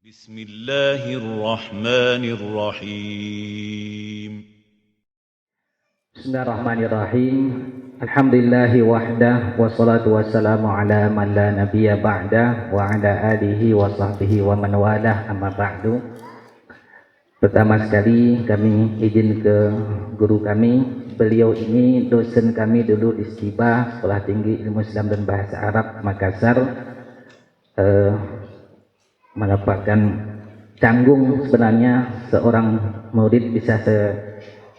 Bismillahirrahmanirrahim. Bismillahirrahmanirrahim. Alhamdulillahi wahdah wassalatu wassalamu ala man la nabiyya ba'dah wa ala alihi wa sahbihi wa man walah amma ba'du. Pertama sekali kami izin ke guru kami. Beliau ini dosen kami dulu di STIBA, Sekolah Tinggi Ilmu Islam dan Bahasa Arab Makassar. Mendapatkan canggung sebenarnya seorang murid bisa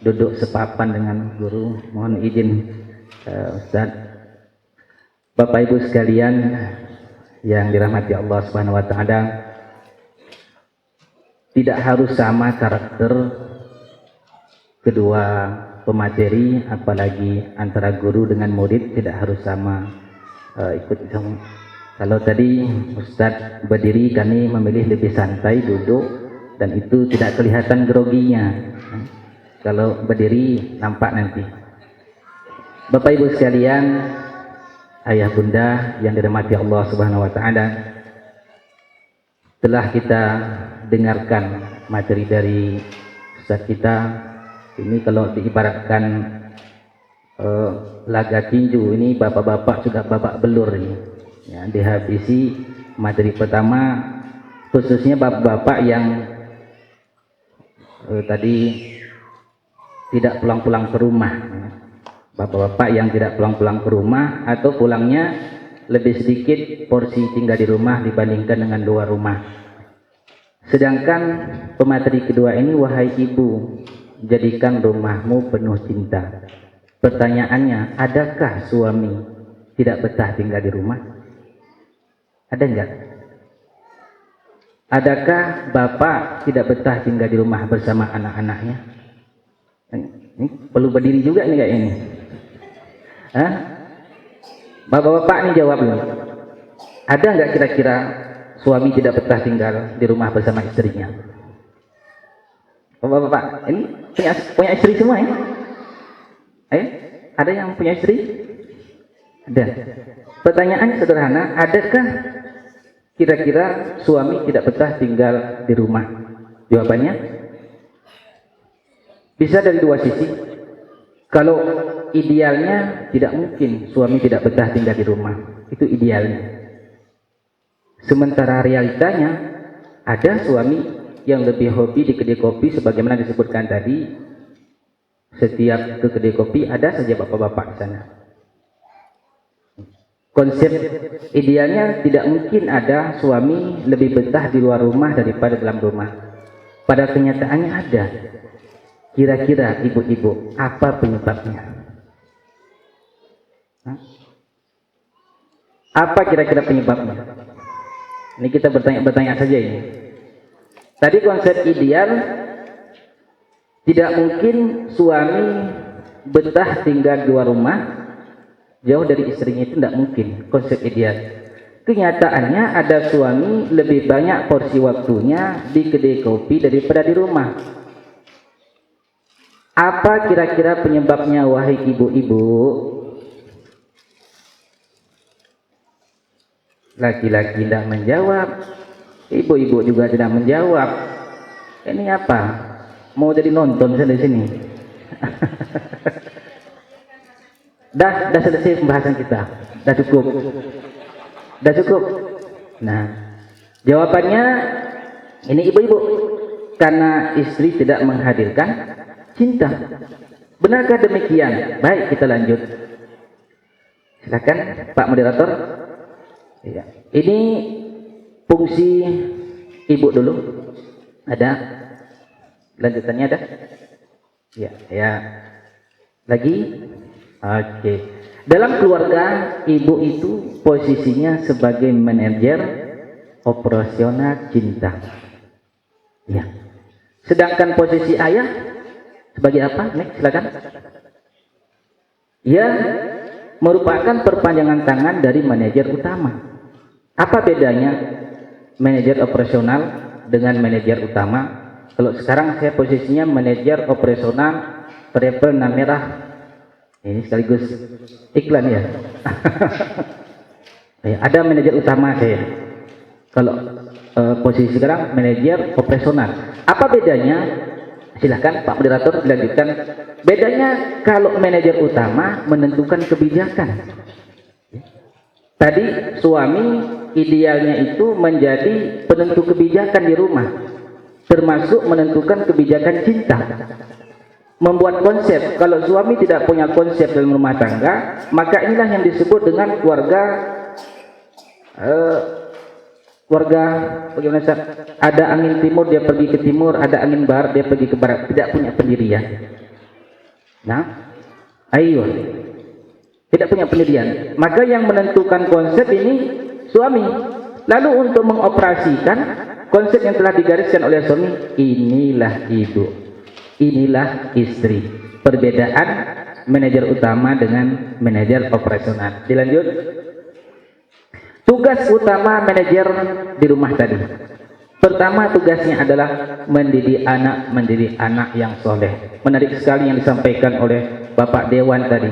duduk sepapan dengan guru. Mohon izin Ustaz. Bapak Ibu sekalian yang dirahmati Allah Subhanahu wa taala, tidak harus sama karakter kedua pemateri, apalagi antara guru dengan murid tidak harus sama. Kalau tadi Ustadz berdiri, kami memilih lebih santai duduk dan itu tidak kelihatan groginya. Kalau berdiri nampak nanti. Bapak Ibu sekalian, ayah bunda yang dirahmati Allah Subhanahu wa taala, telah kita dengarkan materi dari Ustadz kita. Ini kalau diibaratkan laga tinju, ini bapak-bapak juga babak belur ini. Ya, dihabisi materi pertama, khususnya bapak-bapak yang tadi tidak pulang-pulang ke rumah. Bapak-bapak yang tidak pulang-pulang ke rumah atau pulangnya lebih sedikit porsi tinggal di rumah dibandingkan dengan luar rumah. Sedangkan pemateri kedua ini, wahai ibu, jadikan rumahmu penuh cinta. Pertanyaannya, adakah suami tidak betah tinggal di rumah? Ada enggak? Adakah bapak tidak betah tinggal di rumah bersama anak-anaknya? Ini perlu berdiri juga nih kayak ini. Hah? Bapak-bapak nih jawab dulu. Ada enggak kira-kira suami tidak betah tinggal di rumah bersama istrinya? Bapak-bapak, ini punya istri semua ya? Ada yang punya istri? Ada. Pertanyaan sederhana, adakah kira-kira suami tidak betah tinggal di rumah? Jawabannya bisa dari dua sisi. Kalau idealnya tidak mungkin suami tidak betah tinggal di rumah, itu idealnya. Sementara realitanya ada suami yang lebih hobi di kedai kopi, sebagaimana disebutkan tadi. Setiap ke kedai kopi ada saja bapak-bapak di sana. Konsep idealnya tidak mungkin ada suami lebih betah di luar rumah daripada dalam rumah. Pada kenyataannya ada. Kira-kira ibu-ibu, apa penyebabnya? Apa kira-kira penyebabnya? Ini kita bertanya saja ini. Tadi konsep ideal, tidak mungkin suami betah tinggal di luar rumah jauh dari istrinya, itu tidak mungkin konsep ideal. Kenyataannya ada suami lebih banyak porsi waktunya di kedai kopi daripada di rumah. Apa kira-kira penyebabnya, wahai ibu-ibu? Laki-laki tidak menjawab, ibu-ibu juga tidak menjawab. Ini apa? Mau jadi nonton saya di sini? Dah selesai pembahasan kita. Dah cukup. Nah, jawabannya ini ibu-ibu, karena istri tidak menghadirkan cinta. Benarkah demikian? Baik, kita lanjut. Silakan Pak Moderator. Ya. Ini fungsi ibu dulu. Ada lanjutannya, ada? Ya. Lagi? Oke. Dalam keluarga, ibu itu posisinya sebagai manajer operasional cinta. Ya. Sedangkan posisi ayah sebagai apa? Nih, silakan. Ya, merupakan perpanjangan tangan dari manajer utama. Apa bedanya manajer operasional dengan manajer utama? Kalau sekarang saya posisinya manajer operasional travel Namerah. Ini sekaligus iklan ya. Ada manajer utama saya. Kalau posisi sekarang manajer operasional. Apa bedanya? Silahkan Pak Moderator dilanjutkan. Bedanya kalau manajer utama menentukan kebijakan. Tadi suami idealnya itu menjadi penentu kebijakan di rumah, termasuk menentukan kebijakan cinta, membuat konsep. Kalau suami tidak punya konsep dalam rumah tangga, maka inilah yang disebut dengan keluarga bagaimana Ustaz? Ada angin timur dia pergi ke timur, ada angin barat dia pergi ke barat, tidak punya pendirian. Nah, ayo, tidak punya pendirian. Maka yang menentukan konsep ini suami. Lalu untuk mengoperasikan konsep yang telah digariskan oleh suami, inilah ibu, inilah istri. Perbedaan manajer utama dengan manajer operasional. Dilanjut. Tugas utama manajer di rumah tadi. Pertama, tugasnya adalah mendidik anak yang soleh. Menarik sekali yang disampaikan oleh Bapak Dewan tadi.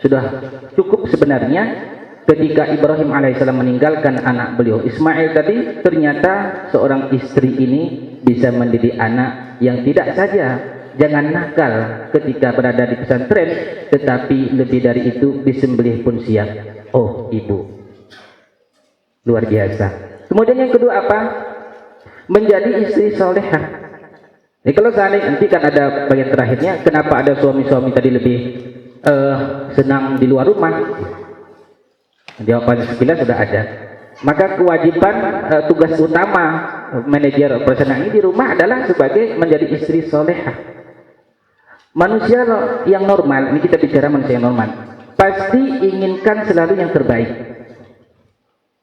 Sudah cukup sebenarnya ketika Ibrahim alaihissalam meninggalkan anak beliau Ismail tadi, ternyata seorang istri ini bisa mendidik anak yang tidak saja jangan nakal ketika berada di pesantren, tetapi lebih dari itu disembelih pun siap. Oh, ibu. Luar biasa. Kemudian yang kedua apa? Menjadi istri solehah. Jadi kalau seandainya nanti kan ada bagian terakhirnya, kenapa ada suami-suami tadi lebih senang di luar rumah? Jawaban sekilas sudah ada. Maka kewajiban tugas utama manajer operasional ini di rumah adalah sebagai menjadi istri solehah. Manusia yang normal, ini kita bicara manusia yang normal, pasti inginkan selalu yang terbaik.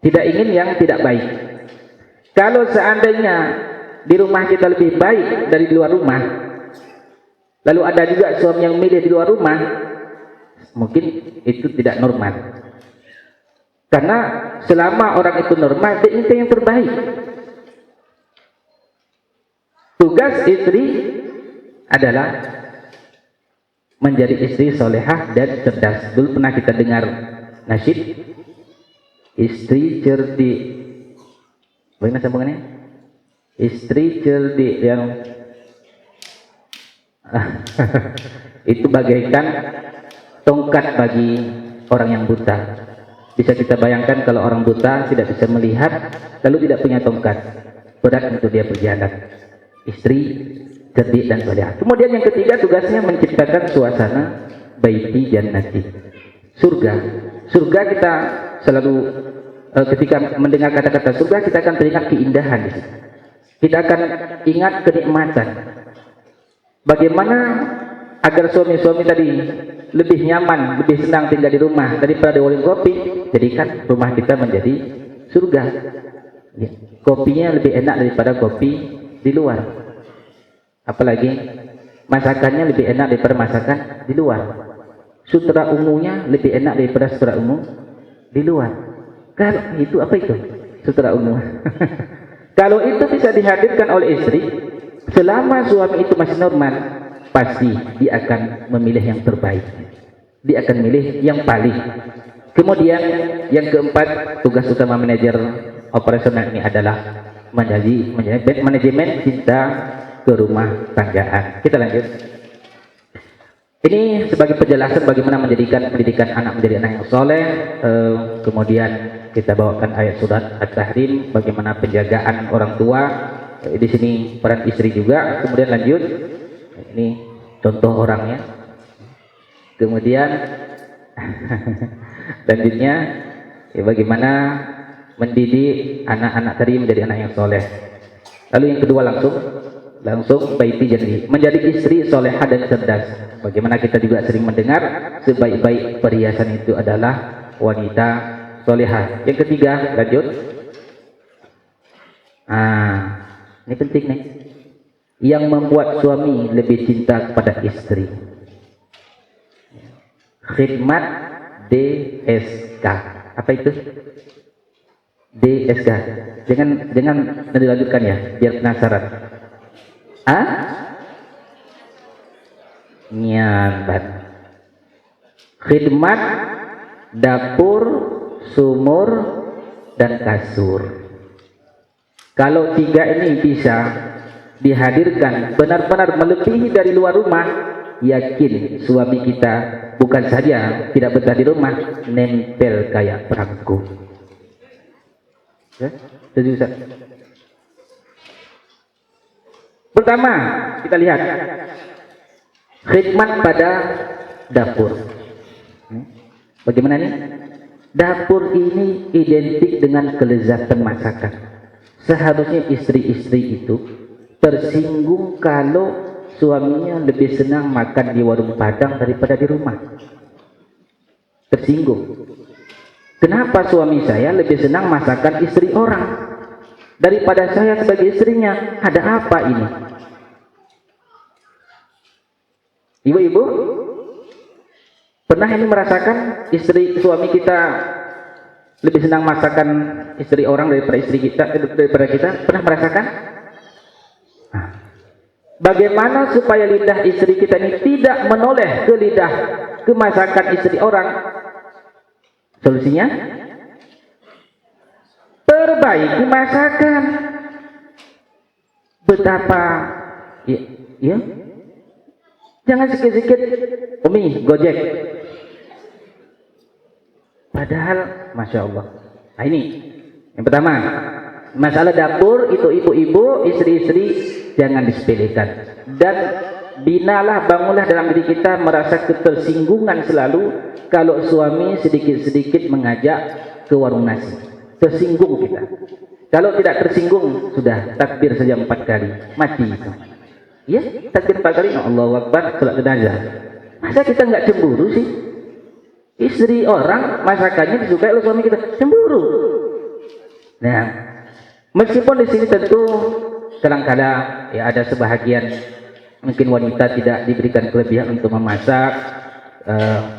Tidak ingin yang tidak baik. Kalau seandainya di rumah kita lebih baik dari di luar rumah, lalu ada juga suami yang milih di luar rumah, mungkin itu tidak normal. Karena selama orang itu normal, dia ingin yang terbaik. Tugas istri adalah menjadi istri solehah dan cerdas. Dulu pernah kita dengar nasyid, istri cerdik. Bagaimana sambungannya? Istri cerdik yang itu bagaikan tongkat bagi orang yang buta. Bisa kita bayangkan kalau orang buta tidak bisa melihat, lalu tidak punya tongkat, berat untuk dia berjalan. Istri cerdik dan solehah. Kemudian yang ketiga, tugasnya menciptakan suasana baiti jannati, surga. Surga kita selalu ketika mendengar kata-kata surga, kita akan teringat keindahan di situ. Kita akan ingat kenikmatan. Bagaimana agar suami-suami tadi lebih nyaman, lebih senang tinggal di rumah daripada di warung kopi, jadikan rumah kita menjadi surga. Ya. Kopinya lebih enak daripada kopi di luar. Apalagi masakannya lebih enak daripada masakan di luar. Sutra ungunya lebih enak daripada sutra ungu di luar. Kalau itu apa itu? Sutra ungu. Kalau itu bisa dihadirkan oleh istri, selama suami itu masih normal, pasti dia akan memilih yang terbaik. Dia akan memilih yang paling. Kemudian yang keempat, tugas utama manajer operasional ini adalah manajemen cinta ke rumah tanggaan. Kita lanjut. Ini sebagai penjelasan bagaimana menjadikan pendidikan anak menjadi anak yang soleh. Kemudian kita bawakan ayat surat At-Tahrim, bagaimana penjagaan orang tua. Di sini peran istri juga. Kemudian lanjut, ini contoh orangnya. Kemudian lanjutnya ya, bagaimana mendidik anak-anak tadi menjadi anak yang soleh. Lalu yang kedua langsung baiti jadi menjadi istri solehah dan cerdas. Bagaimana kita juga sering mendengar sebaik-baik perhiasan itu adalah wanita solehah. Yang ketiga, lanjut. Ini penting nih. Yang membuat suami lebih cinta kepada istri. Khidmat DSK. Apa itu? DSK. Jangan dilanjutkan ya, biar penasaran. Nyabat. Khidmat dapur, sumur, dan kasur. Kalau tiga ini bisa dihadirkan benar-benar melebihi dari luar rumah, yakin suami kita bukan saja tidak betah di rumah, nempel kayak perangko. Setuju, Ustaz? Pertama, kita lihat khidmat pada dapur. Bagaimana nih? Dapur ini identik dengan kelezatan masakan. Seharusnya istri-istri itu tersinggung kalau suaminya lebih senang makan di warung Padang daripada di rumah. Tersinggung. Kenapa suami saya lebih senang masakan istri orang daripada saya sebagai istrinya? Ada apa ini? Ibu-ibu, pernah ini merasakan suami kita lebih senang masakan istri orang daripada kita? Pernah merasakan? Nah, bagaimana supaya lidah istri kita ini tidak menoleh ke masakan istri orang? Solusinya? Perbaiki masakan. Betapa ya? Jangan sikit-sikit Umi gojek. Padahal Masya Allah. Nah ini yang pertama, masalah dapur itu ibu-ibu, istri-istri jangan disepelekan. Dan binalah, bangunlah dalam diri kita merasa ketersinggungan selalu kalau suami sedikit-sedikit mengajak ke warung nasi. Tersinggung kita. Kalau tidak tersinggung, sudah takbir saja 4 kali, mati itu. Ya, takbir 4 kali, Allahu Akbar, salat jenazah. Masa kita nggak cemburu sih? Istri orang masakannya disukai oleh suami kita, cemburu. Nah, meskipun di sini tentu kadang-kadang ya ada sebahagian mungkin wanita tidak diberikan kelebihan untuk memasak,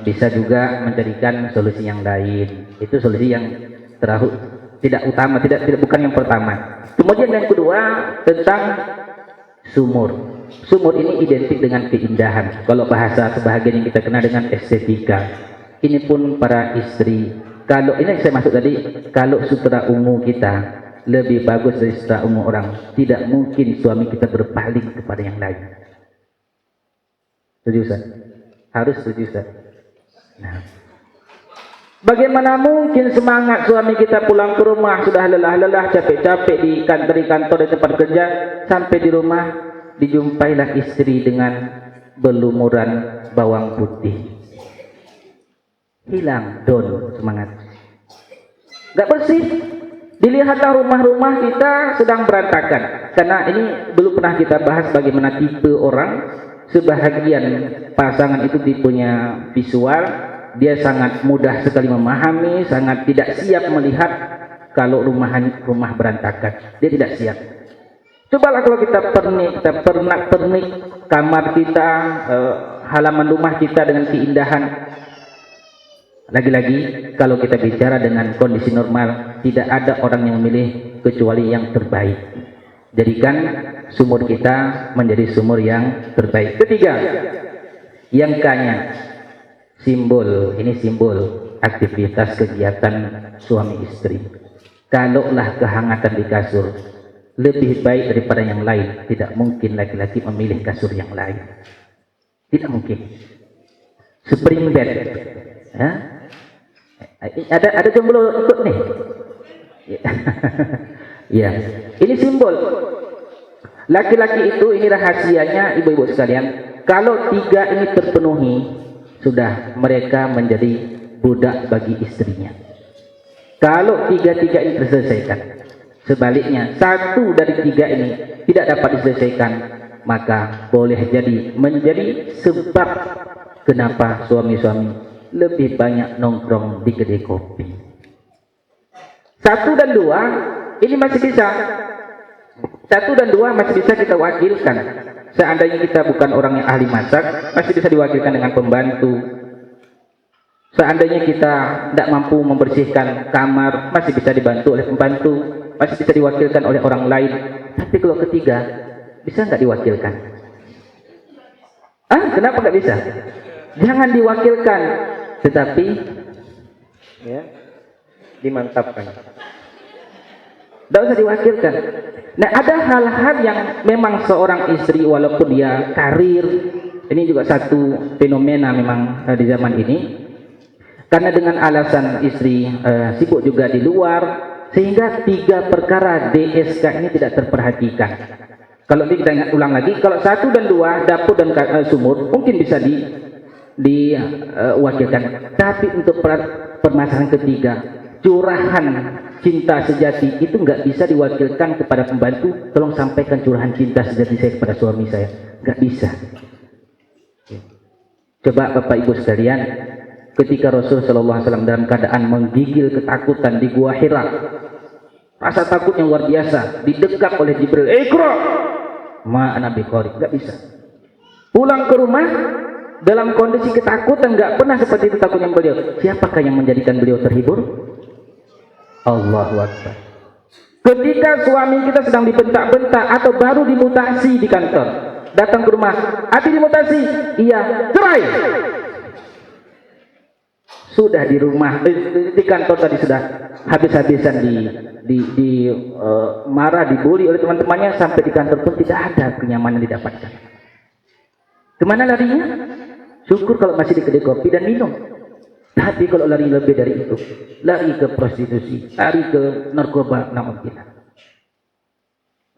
bisa juga mencarikan solusi yang lain. Itu solusi yang tidak utama, tidak bukan yang pertama. Kemudian yang kedua tentang sumur. Sumur ini identik dengan keindahan. Kalau bahasa sebahagian yang kita kenal dengan estetika. Ini pun para istri. Kalau ini saya masuk tadi, kalau sutra ungu kita lebih bagus dari sutra ungu orang, tidak mungkin suami kita berpaling kepada yang lain. Setuju, Ustaz? Harus setuju, Ustaz. Nah, bagaimana mungkin semangat suami kita pulang ke rumah sudah lelah-lelah, capek-capek di kantor di tempat kerja, sampai di rumah dijumpailah istri dengan berlumuran bawang putih. Hilang don semangat. Gak bersih. Dilihatlah rumah-rumah kita sedang berantakan. Karena ini dulu pernah kita bahas bagaimana tipe orang. Sebahagian pasangan itu tipenya visual, dia sangat mudah sekali memahami, sangat tidak siap melihat kalau rumah berantakan. Dia tidak siap. Cobalah kalau kita pernik kamar kita, halaman rumah kita dengan keindahan. Lagi-lagi kalau kita bicara dengan kondisi normal, tidak ada orang yang memilih kecuali yang terbaik. Jadikan sumur kita menjadi sumur yang terbaik. Ketiga, yang kanya, simbol, ini simbol aktivitas kegiatan suami istri. Kalaulah kehangatan di kasur lebih baik daripada yang lain, tidak mungkin laki-laki memilih kasur yang lain. Tidak mungkin. Spring bed, ya? Ada jomblo ikut nih. Ya, ini simbol. Laki-laki itu, ini rahasianya ibu-ibu sekalian. Kalau 3 ini terpenuhi, sudah mereka menjadi budak bagi istrinya. Kalau 3 ini terselesaikan, sebaliknya 1 dari 3 ini tidak dapat diselesaikan, maka boleh jadi menjadi sebab kenapa suami-suami lebih banyak nongkrong di kedai kopi. 1 dan 2 ini masih bisa. 1 dan 2 masih bisa kita wakilkan. Seandainya kita bukan orang yang ahli masak, masih bisa diwakilkan dengan pembantu. Seandainya kita tidak mampu membersihkan kamar, masih bisa dibantu oleh pembantu, masih bisa diwakilkan oleh orang lain. Tapi kalau ketiga, bisa nggak diwakilkan? Kenapa nggak bisa? Jangan diwakilkan, tetapi ya, dimantapkan. Tidak usah diwakilkan. Nah, ada hal-hal yang memang seorang istri walaupun dia karir, ini juga satu fenomena memang di zaman ini. Karena dengan alasan istri sibuk juga di luar, sehingga 3 perkara DSK ini tidak terperhatikan. Kalau kita ingat ulang lagi, kalau 1 dan 2 dapur dan sumur mungkin bisa diwakilkan. Tapi untuk permasalahan ketiga, curahan cinta sejati itu nggak bisa diwakilkan kepada pembantu. Tolong sampaikan curahan cinta sejati saya kepada suami saya, nggak bisa. Coba Bapak Ibu sekalian, ketika Rasul Shallallahu Alaihi Wasallam dalam keadaan menggigil ketakutan di Gua Hira, rasa takutnya luar biasa, didekap oleh Jibril, Iqra, ma ana biqari, nggak bisa. Pulang ke rumah dalam kondisi ketakutan, nggak pernah seperti itu takutnya beliau. Siapakah yang menjadikan beliau terhibur? Allahu Akbar. Ketika suami kita sedang dibentak-bentak atau baru dimutasi di kantor, datang ke rumah, "Ati dimutasi?" "Iya." "Cerai." Sudah di rumah, di kantor tadi sudah habis-habisan marah, dibully oleh teman-temannya, sampai di kantor pun tidak ada kenyamanan didapatkan. Kemana larinya? Syukur kalau masih di kedai kopi dan minum. Tapi kalau lari lebih dari itu, lari ke prostitusi, lari ke narkoba, na'udzubillah.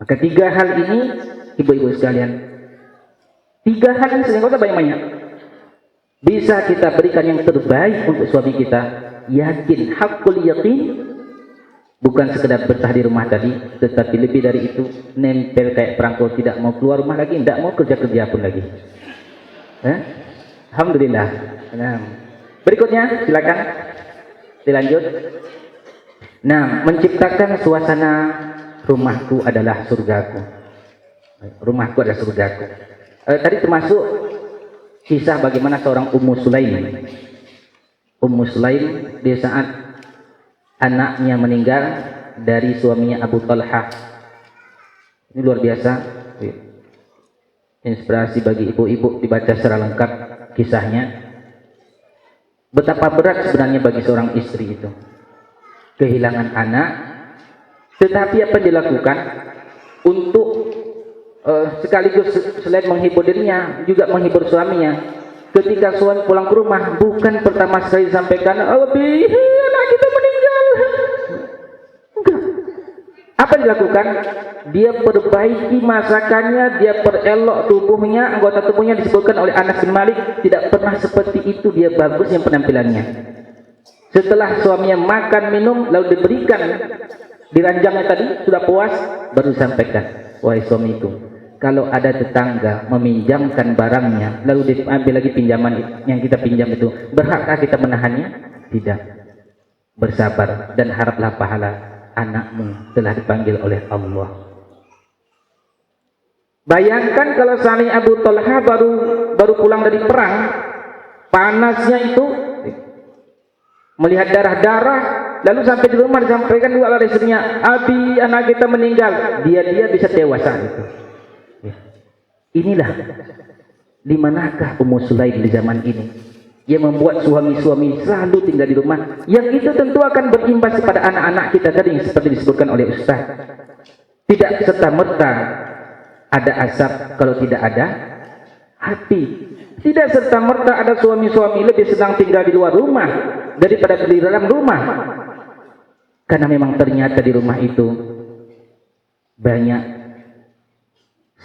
Maka 3 hal ini, ibu-ibu sekalian, 3 hal ini sehingga banyak-banyak bisa kita berikan yang terbaik untuk suami kita. Yakin, hakul yakin, bukan sekedar betah di rumah tadi, tetapi lebih dari itu, nempel kayak perangko, tidak mau keluar rumah lagi, tidak mau kerja-kerja pun lagi. Alhamdulillah. Nah, berikutnya silakan dilanjut. Nah, menciptakan suasana rumahku adalah surgaku. Rumahku adalah surgaku. Tadi termasuk kisah bagaimana seorang Ummu Sulaim. Ummu Sulaim di saat anaknya meninggal dari suaminya Abu Talha. Ini luar biasa. Inspirasi bagi ibu-ibu dibaca secara lengkap kisahnya. Betapa berat sebenarnya bagi seorang istri itu kehilangan anak, tetapi apa yang dilakukan untuk sekaligus selain menghibur dirinya juga menghibur suaminya. Ketika suami pulang ke rumah, bukan pertama sekali disampaikan, "Abi, anak kita meninggal." Enggak. Apa yang dilakukan? Dia perbaiki masakannya, dia perelok tubuhnya, anggota tubuhnya. Disebutkan oleh Anas bin Malik, tidak pernah seperti itu dia bagusnya penampilannya. Setelah suaminya makan minum lalu diberikan diranjangnya tadi, sudah puas, baru disampaikan, "Wahai suamiku, kalau ada tetangga meminjamkan barangnya lalu diambil lagi pinjaman yang kita pinjam itu, berhakkah kita menahannya? Tidak. Bersabar dan haraplah pahala, anakmu telah dipanggil oleh Allah." Bayangkan kalau Sani Abu Talha baru pulang dari perang, panasnya itu, melihat darah-darah, lalu sampai di rumah disampaikan juga oleh istrinya, "Abi, anak kita meninggal." Dia bisa tewas saat itu. Inilah di manakah Ummu Sulaim di zaman ini yang membuat suami-suami selalu tinggal di rumah, yang itu tentu akan berimbas kepada anak-anak kita tadi yang seperti disebutkan oleh Ustaz. Tidak serta-merta ada asap kalau tidak ada api. Tidak serta-merta ada suami-suami lebih senang tinggal di luar rumah daripada di dalam rumah. Karena memang ternyata di rumah itu banyak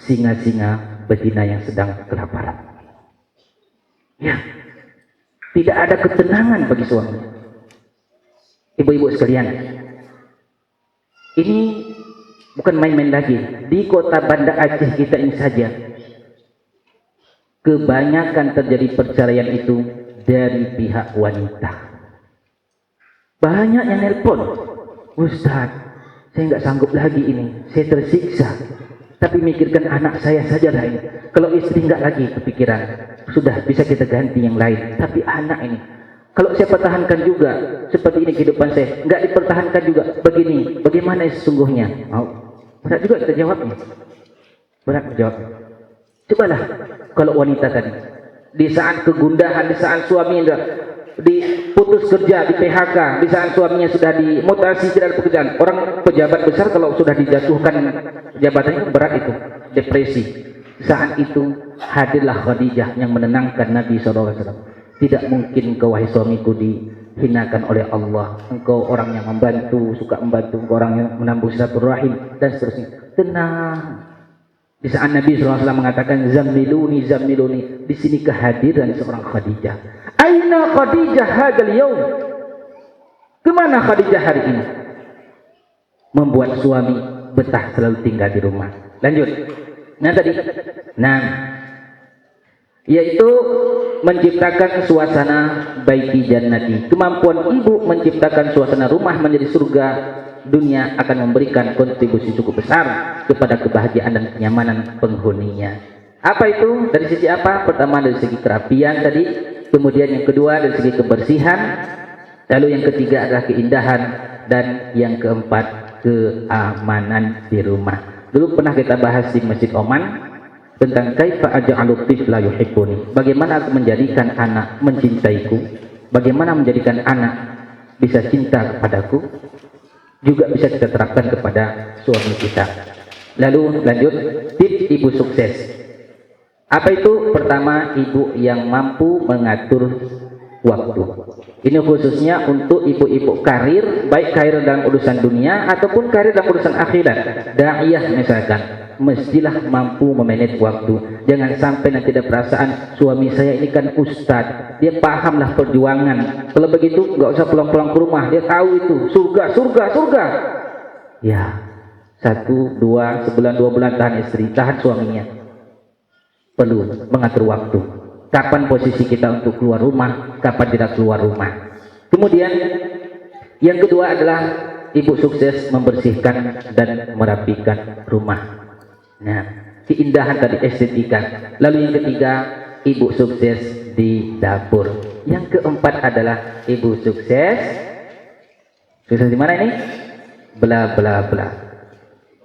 singa-singa betina yang sedang kelaparan. Ya, tidak ada ketenangan bagi suami. Ibu-ibu sekalian, ini bukan main-main lagi. Di kota Banda Aceh kita ini saja, kebanyakan terjadi perceraian itu dari pihak wanita. Banyak yang nelpon, "Ustaz, saya nggak sanggup lagi ini, saya tersiksa. Tapi mikirkan anak saya sajalah ini. Kalau istri nggak lagi kepikiran, sudah bisa kita ganti yang lain. Tapi anak ini, kalau saya pertahankan juga seperti ini kehidupan saya, nggak dipertahankan juga begini, bagaimana sesungguhnya?" Berat juga kita jawabnya. Berat menjawabnya. Cobalah kalau wanita tadi, di saat kegundahan, di saat suami diputus kerja, di PHK, di saat suaminya sudah dimutasi tidak ada pekerjaan. Orang pejabat besar kalau sudah dijatuhkan jabatannya berat itu, depresi. Saat itu hadirlah Khadijah yang menenangkan Nabi SAW. Tidak mungkin engkau wahai suamiku dihinakan oleh Allah. Engkau orang yang membantu, suka membantu, engkau orang yang menambah silaturahim dan seterusnya. Tenang. Di saat Nabi SAW mengatakan zammiluni zammiluni, di sini kehadiran seorang Khadijah. Aina Khadijah hadzal yaum? Kemana Khadijah hari ini? Membuat suami betah selalu tinggal di rumah. Lanjut. Nah tadi, yaitu menciptakan suasana baiti jannati. Kemampuan ibu menciptakan suasana rumah menjadi surga dunia akan memberikan kontribusi cukup besar kepada kebahagiaan dan kenyamanan penghuninya. Apa itu? Dari sisi apa? Pertama dari segi kerapian tadi, kemudian yang kedua dari segi kebersihan, lalu yang ketiga adalah keindahan, dan yang keempat keamanan di rumah. Dulu pernah kita bahas di Masjid Oman tentang kaifa aj'alu tifla yuhibbuni. Bagaimana aku menjadikan anak mencintaiku? Bagaimana menjadikan anak bisa cinta kepadaku? Juga bisa kita terapkan kepada suami kita. Lalu lanjut, tips ibu sukses. Apa itu? Pertama, ibu yang mampu mengatur waktu. Ini khususnya untuk ibu-ibu karir, baik karir dalam urusan dunia ataupun karir dalam urusan akhirat. Da'iyah misalkan, mestilah mampu memanage waktu. Jangan sampai nanti ada perasaan suami saya ini kan ustadz, dia pahamlah perjuangan. Kalau begitu nggak usah pulang-pulang ke rumah, dia tahu itu surga, surga, surga. Ya, 1, 2, sebulan 2 bulan tahan istri, tahan suaminya. Perlu mengatur waktu. Kapan posisi kita untuk keluar rumah, kapan tidak keluar rumah. Kemudian yang kedua adalah ibu sukses membersihkan dan merapikan rumah. Nah, keindahan tadi, estetika. Lalu yang ketiga, ibu sukses di dapur. Yang keempat adalah ibu sukses di mana ini? Bla bla bla.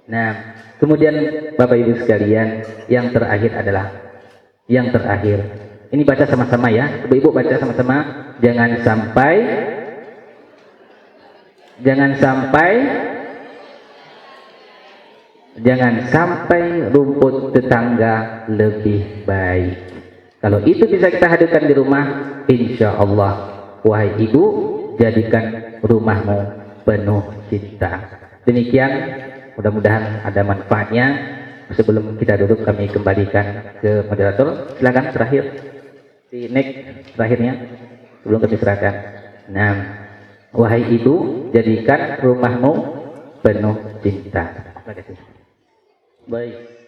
Nah, kemudian Bapak Ibu sekalian, yang terakhir adalah ini baca sama-sama ya. Ibu-ibu baca sama-sama. Jangan sampai rumput tetangga lebih baik. Kalau itu bisa kita hadirkan di rumah, insya Allah, wahai ibu, jadikan rumahmu penuh cinta. Demikian, mudah-mudahan ada manfaatnya. Sebelum kita duduk, kami kembalikan ke moderator. Silakan terakhir, si next terakhirnya sebelum kami serahkan. Nah, wahai ibu, jadikan rumahmu penuh cinta. Terima kasih. Baik.